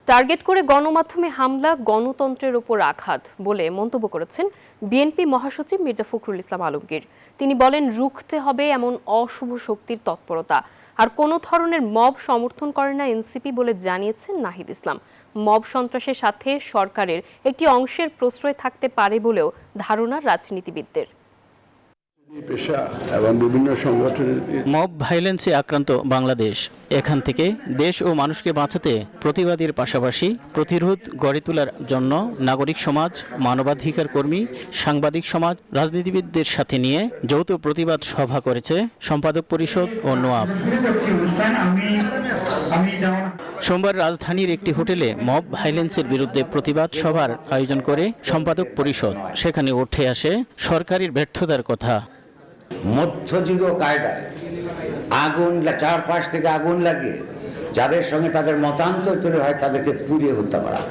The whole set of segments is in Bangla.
টার্গেট করে গণমাধ্যমে হামলা গণতন্ত্রের ওপর আঘাত বলে মন্তব্য করেছেন বিএনপি মহাসচিব মির্জা ফখরুল ইসলাম আলমগীর। তিনি বলেন, রুখতে হবে এমন অশুভ শক্তির তৎপরতা। আর কোনো ধরনের মব সমর্থন করে না এনসিপি বলে জানিয়েছেন নাহিদ ইসলাম। মব সন্ত্রাসের সাথে সরকারের একটি অংশের প্রশ্রয় থাকতে পারে বলেও ধারণা রাজনীতিবিদদের। এবং বিভিন্ন সংগঠনের মব ভায়োলেন্সে আক্রান্ত বাংলাদেশ। এখান থেকে দেশ ও মানুষকে বাঁচাতে প্রতিবাদের পাশাপাশি প্রতিরোধ গড়ে তোলার জন্য নাগরিক সমাজ, মানবাধিকার কর্মী, সাংবাদিক সমাজ, রাজনীতিবিদদের সাথে নিয়ে যৌথ প্রতিবাদ সভা করেছে সম্পাদক পরিষদ ও নোয়াব। সোমবার রাজধানীর একটি হোটেলে মব ভায়োলেন্সের বিরুদ্ধে প্রতিবাদ সভার আয়োজন করে সম্পাদক পরিষদ। সেখানে উঠে আসে সরকারের ব্যর্থতার কথা। মধ্যযুগ কায়দায় আগুন চারপাশ থেকে আগুন লাগিয়ে যাদের সঙ্গে তাদের মতান্তর তৈরি হয় তাদেরকে পুড়িয়ে হত্যা করা,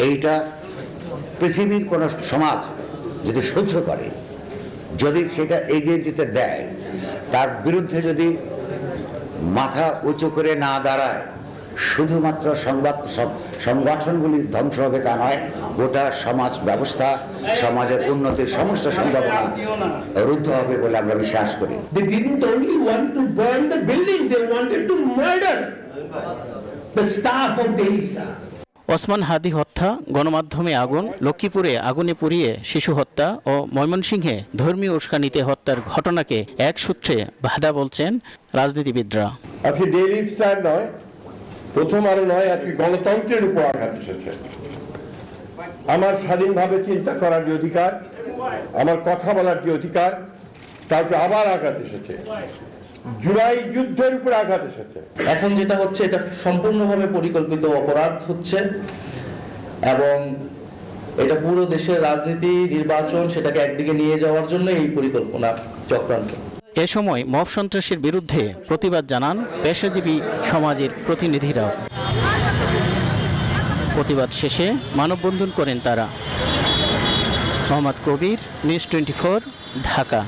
এইটা পৃথিবীর কোন সমাজ যদি সহ্য করে, যদি সেটা এগিয়ে যেতে দেয়, তার বিরুদ্ধে যদি মাথা উঁচু করে না দাঁড়ায়, শুধুমাত্র সংগঠনগুলি ধ্বংস হবে তা নয়, গোটা সমাজ ব্যবস্থা, সমাজের উন্নতির সমস্ত সম্ভাবনা রুদ্ধ হবে বলে আমরা বিশ্বাস করি। They didn't only want to burn the building, they wanted to murder the staff of Daily Star. Osman হাদি হত্যা, গণমাধ্যমে আগুন, লক্ষ্মীপুরে আগুনে পুড়িয়ে শিশু হত্যা ও ময়মনসিংহে ধর্মীয় উস্কানিতে হত্যার ঘটনাকে এক সূত্রে বাধা বলছেন রাজনীতিবিদরা। আজকে ডেইলি স্টার নয়, প্রথম আলো নয়, আজকে গণতন্ত্রের উপর আঘাত এসেছে। আমার স্বাধীনভাবে চিন্তা করার যে অধিকার, আমার কথা বলার যে অধিকার, তাতে আবার আঘাত এসেছে। জুলাই যুদ্ধের উপর আঘাত এসেছে। এখন যেটা হচ্ছে, এটা সম্পূর্ণভাবে পরিকল্পিত অপরাধ হচ্ছে এবং এটা পুরো দেশের রাজনীতি, নির্বাচন, সেটাকে একদিকে নিয়ে যাওয়ার জন্য এই পরিকল্পনা চক্রান্ত। এ সময় মব সন্ত্রাসের বিরুদ্ধে প্রতিবাদ জানান পেশাজীবী সমাজের প্রতিনিধিরাও। প্রতিবাদ শেষে মানববন্ধন করেন তারা। মোহাম্মদ কবির, নিউজ 24, ঢাকা।